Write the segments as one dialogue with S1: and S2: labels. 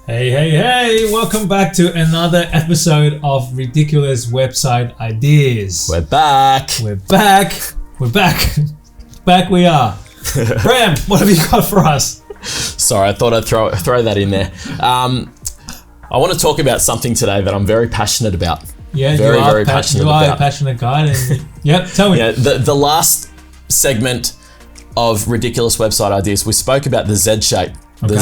S1: Hey, hey, hey! Welcome back to another episode of Ridiculous Website Ideas.
S2: We're back.
S1: We're back. We're back. Back we are. Bram, what have you got for us?
S2: Sorry, I thought I'd throw that in there. I want to talk about something today that I'm very passionate about.
S1: Yeah,
S2: very passionate about.
S1: You are a passionate guy. And, yep, tell me.
S2: Yeah, the last segment of Ridiculous Website Ideas, we spoke about the Z shape.
S1: Okay.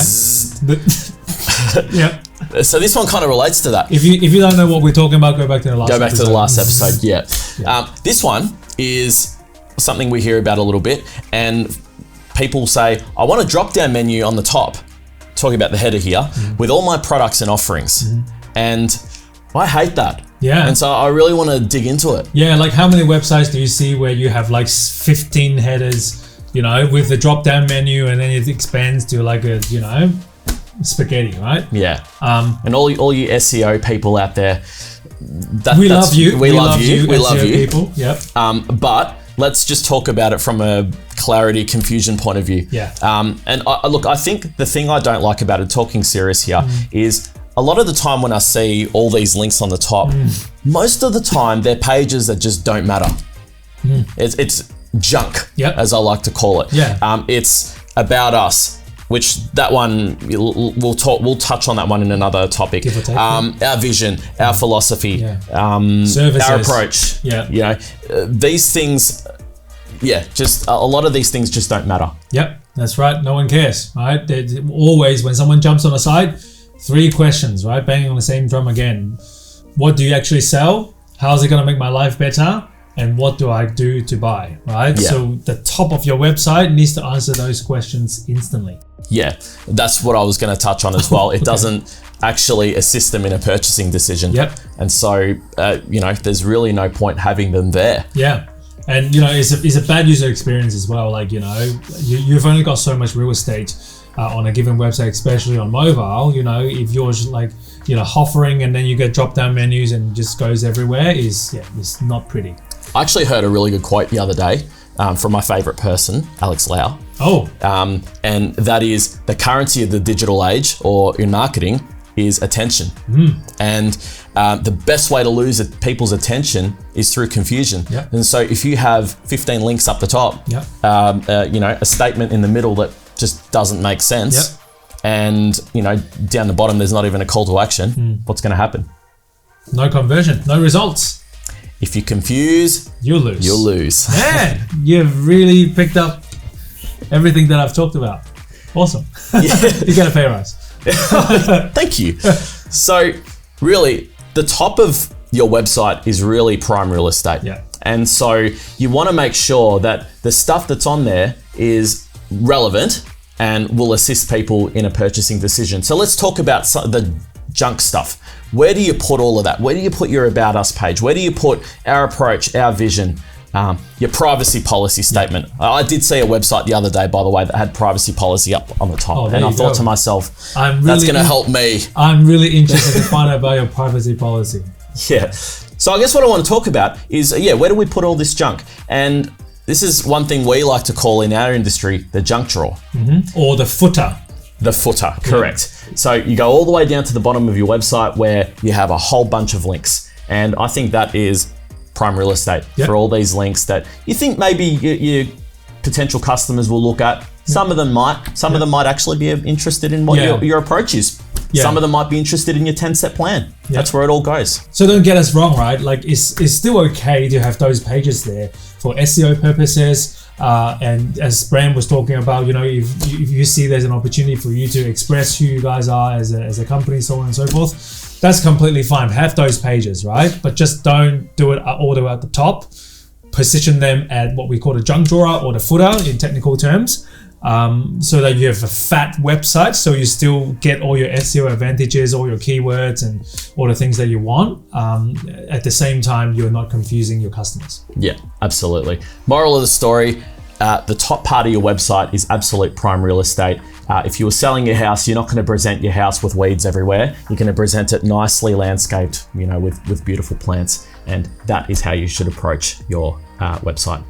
S1: Yeah.
S2: So this one kind of relates to that.
S1: If you don't know what we're talking about, go back to the last episode.
S2: Go back to the last episode, yeah. This one is something we hear about a little bit, and people say, I want a drop-down menu on the top, talking about the header here, with all my products and offerings. And I hate that.
S1: Yeah.
S2: And so I really want to dig into it.
S1: Yeah, like how many websites do you see where you have like 15 headers, with the drop-down menu, and then it expands to like a, spaghetti, right?
S2: Yeah. And all you SEO people out there,
S1: we love you.
S2: We love you. We love you.
S1: People. Yep.
S2: But let's just talk about it from a clarity, confusion point of view.
S1: Yeah.
S2: And I think the thing I don't like about it, talking serious here, is a lot of the time when I see all these links on the top, most of the time they're pages that just don't matter. It's junk, as I like to call it.
S1: Yeah.
S2: It's about us, which that one we'll touch on that one in another topic.
S1: Give or take,
S2: our vision, our philosophy,
S1: services,
S2: our approach. These things, just a lot of these things just don't matter.
S1: Yep, that's right. No one cares, right? There's always, when someone jumps on a site, 3 questions, right? Banging on the same drum again. What do you actually sell? How's it going to make my life better? And what do I do to buy, right?
S2: Yeah.
S1: So the top of your website needs to answer those questions instantly.
S2: Yeah, that's what I was going to touch on as well. It doesn't actually assist them in a purchasing decision.
S1: Yep.
S2: And so, there's really no point having them there.
S1: Yeah. And, it's a bad user experience as well. Like, you've only got so much real estate on a given website, especially on mobile. If you're just like, hovering and then you get drop down menus and just goes everywhere it's not pretty.
S2: I actually heard a really good quote the other day from my favorite person, Alex Lau.
S1: Oh.
S2: And that is, the currency of the digital age, or in marketing, is attention. And the best way to lose people's attention is through confusion.
S1: Yep.
S2: And so if you have 15 links up the top, a statement in the middle that just doesn't make sense, and down the bottom there's not even a call to action, what's going to happen?
S1: No conversion, no results.
S2: If you confuse,
S1: you'll lose.
S2: You'll lose.
S1: Man, you've really picked up everything that I've talked about. Awesome. You get a pay rise.
S2: Thank you. So really, the top of your website is really prime real estate.
S1: Yeah.
S2: And so you want to make sure that the stuff that's on there is relevant and will assist people in a purchasing decision. So let's talk about the junk stuff. Where do you put all of that? Where do you put your About Us page? Where do you put our approach, our vision, your privacy policy statement? I did see a website the other day, by the way, that had privacy policy up on the top. And I thought to myself, that's going to help me.
S1: I'm really interested to find out about your privacy policy.
S2: Yeah. So I guess what I want to talk about is, where do we put all this junk? And this is one thing we like to call in our industry, the junk drawer.
S1: Or the footer.
S2: The footer, correct. So you go all the way down to the bottom of your website where you have a whole bunch of links. And I think that is prime real estate for all these links that you think maybe your potential customers will look at. Some of them might. Some of them might actually be interested in what your approach is. Some of them might be interested in your 10-step plan. That's where it all goes.
S1: So don't get us wrong, right? Like it's still okay to have those pages there for SEO purposes. And as Bram was talking about, if you see there's an opportunity for you to express who you guys are as a company, so on and so forth, that's completely fine. Have those pages, right? But just don't do it all the way at the top. Position them at what we call the junk drawer or the footer in technical terms, so that you have a fat website, so you still get all your SEO advantages, all your keywords and all the things that you want. At the same time, you're not confusing your customers. Yeah,
S2: absolutely. Moral of the story, the top part of your website is absolute prime real estate. If you were selling your house, you're not going to present your house with weeds everywhere. You're going to present it nicely landscaped, with beautiful plants. And that is how you should approach your website.